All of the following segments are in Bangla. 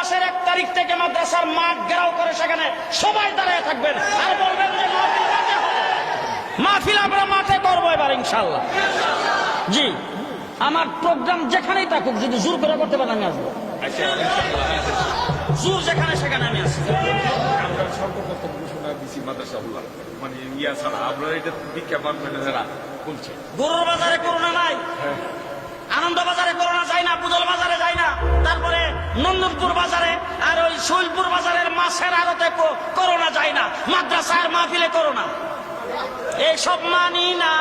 মাসের 1 তারিখ থেকে মাদ্রাসার মাঠ ঘেরাও করে সেখানে সবাই দাঁড়িয়ে থাকবেন আর বলবেন যে মাহফিল মাঠে হবে। মাহফিল আমরা মাঠে করবো এবার ইনশাআল্লাহ। জি, আমার প্রোগ্রাম যেখানেই থাকুক, যদি জোর করে করতে পারেন আমি আসবো। জোর যেখানে সেখানে আমি আসবো। আমরা সর্বপ্রথম ঘোষণা দিচ্ছি মাদ্রাসাগুলা মানে ইয়া ছাড়া আপনারা এটা দীক্ষা পাবেন যারা বলছে গরুর বাজারে করোনা নাই, আনন্দ বাজারে করোনা যায় না, পুজল বাজারে যায় না, তারপরে নন্দনপুর বাজারে আর ওই শৈলপুর বাজারের মাছের আড়তে করোনা যায় না, মাদ্রাসার মাহফিলে করোনা। এইসব মানি না।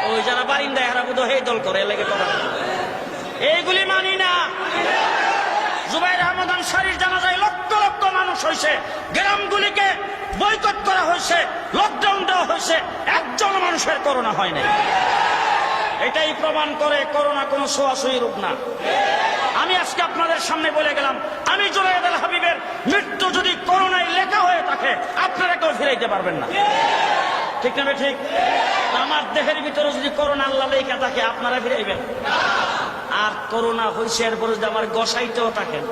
ওই যারা বারিন্দায় হারা বুধ হে দল করে লেগে কথা, এইগুলি মানি না। জুবাইর আহমদ আনসারীর জানাজায় লক্ষ লক্ষ মানুষ হয়েছে, গ্রামগুলিকে বয়কট করা হয়েছে, লকডাউন দেওয়া হয়েছে, একজন মানুষের করোনা হয় নাই। এটাই প্রমাণ করে করোনা কোনো ছোঁয়াছুঁয়ি রূপ না। আমি আজকে আপনাদের সামনে বলে গেলাম, আমি জুনায়েদ আল হাবিবের মৃত্যু যদি করোনায় লেখা হয়ে থাকে আপনারা কেউ ফিরাইতে পারবেন না। ঠিক না? ঠিক। আমার দেহের ভিতরে যদি করোনা আল্লাহ লেখা থাকে আপনারা ফিরাইবেন? আর করোনা হয়েছে এরপরে যদি আমার গোসাইতেও থাকেন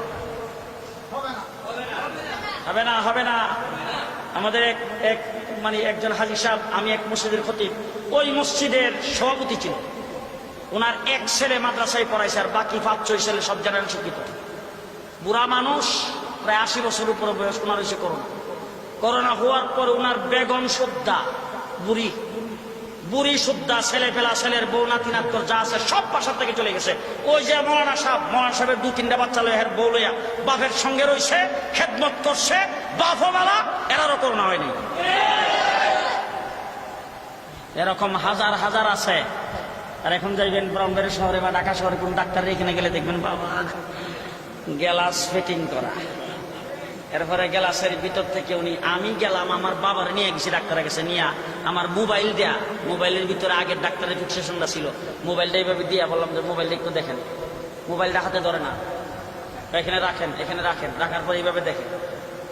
হবে না, হবে না। আমাদের এক মানে একজন হাজী সাহেব, আমি এক মসজিদের খতিব, ওই মসজিদের সভাপতি ছিল। ওনার এক ছেলে মাদ্রাসায় পড়াইছে আর বাকি 5-6 ছেলে সব জানেন শিক্ষিত। বুড়া মানুষ, প্রায় 80 বছর উপরে বয়স। ওনার হয়েছে করোনা। করোনা হওয়ার পর ওনার বেগম সুদ্ধা, বুড়ি সুদ্ধা, ছেলে ফেলা, ছেলের বউ নাতি নাতকর যা আছে সব বাসার থেকে চলে গেছে। ওই যে মৌলানা সাহেবের 2-3টা বাচ্চা লইয়া বউ লইয়া বাপের সঙ্গে রয়েছে, খেদমত করছে, বাপও বালা, এরারও করোনা হয়নি। এরকম হাজার হাজার আছে। আর এখন যাইবেন ব্রাহ্মণবাড়িয়া শহরে বা ঢাকা শহরে কোন ডাক্তারের এখানে গেলে দেখবেন বাবা গ্যালাস ফিটিং করা। এরপরে গ্যালাসের ভিতর থেকে উনি, আমি গেলাম আমার বাবার নিয়ে গেছি ডাক্তারের কাছে, নিয়ে আমার মোবাইল দেয়া, মোবাইলের ভিতরে আগের ডাক্তারের ফিক্সেশনটা ছিল, মোবাইলটা এইভাবে দিয়া বললাম যে মোবাইলটা একটু দেখেন। মোবাইলটা হাতে ধরে না, এখানে রাখেন, এখানে রাখেন, রাখার পর এইভাবে দেখেন।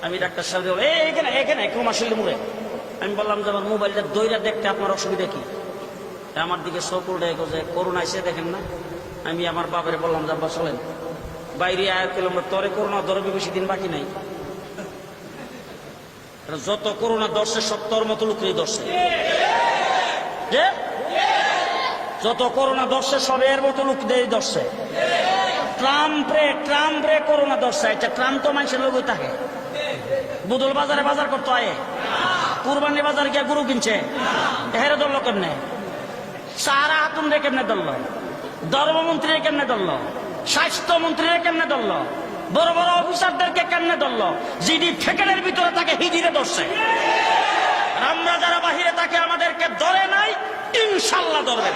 আমি ডাক্তার সাহেব এখানে এখানে কমার্শিয়াল মুড়ে। আমি বললাম যে আমার মোবাইলটা দইরা দেখতে আপনার অসুবিধা কি? আমার দিকে সকল দেখো যে করোনা এসে দেখেন না। আমি আমার বাবার বললাম যে আব্বা চলেন বাইরে আয় পেলাম, তরে করোনা ধরবে, বেশি দিন বাকি নাই। যত করোনা ধরছে সব তোর মতো লোকেরই ধরছে, যে যত করোনা ধরছে সব এর মতো লোকদেরই ধরছে। ট্রাম্পরে করোনা ধরছে। আচ্ছা, ট্রাম্প তো মানুষের লোকই থাকে। বুদল বাজারে বাজার করতে আয়ে, কুরবানি বাজার গিয়ে গরু কিনছে, হেরে ধরলো কেমনে? সারা হাতুন রে কেমনে ধরলো? ধর্মমন্ত্রী কেমনে ধরলো? স্বাস্থ্যমন্ত্রী কেমনে ধরলো? বড় বড় অফিসারদেরকে কেমনে ধরলো? জিডি ফেকেলের ভিতরে তাকে হিজিরে ধরছে। আমরা যারা বাহিরে তাকে আমাদেরকে ধরে নাই, ইনশাল্লাহ ধরবে।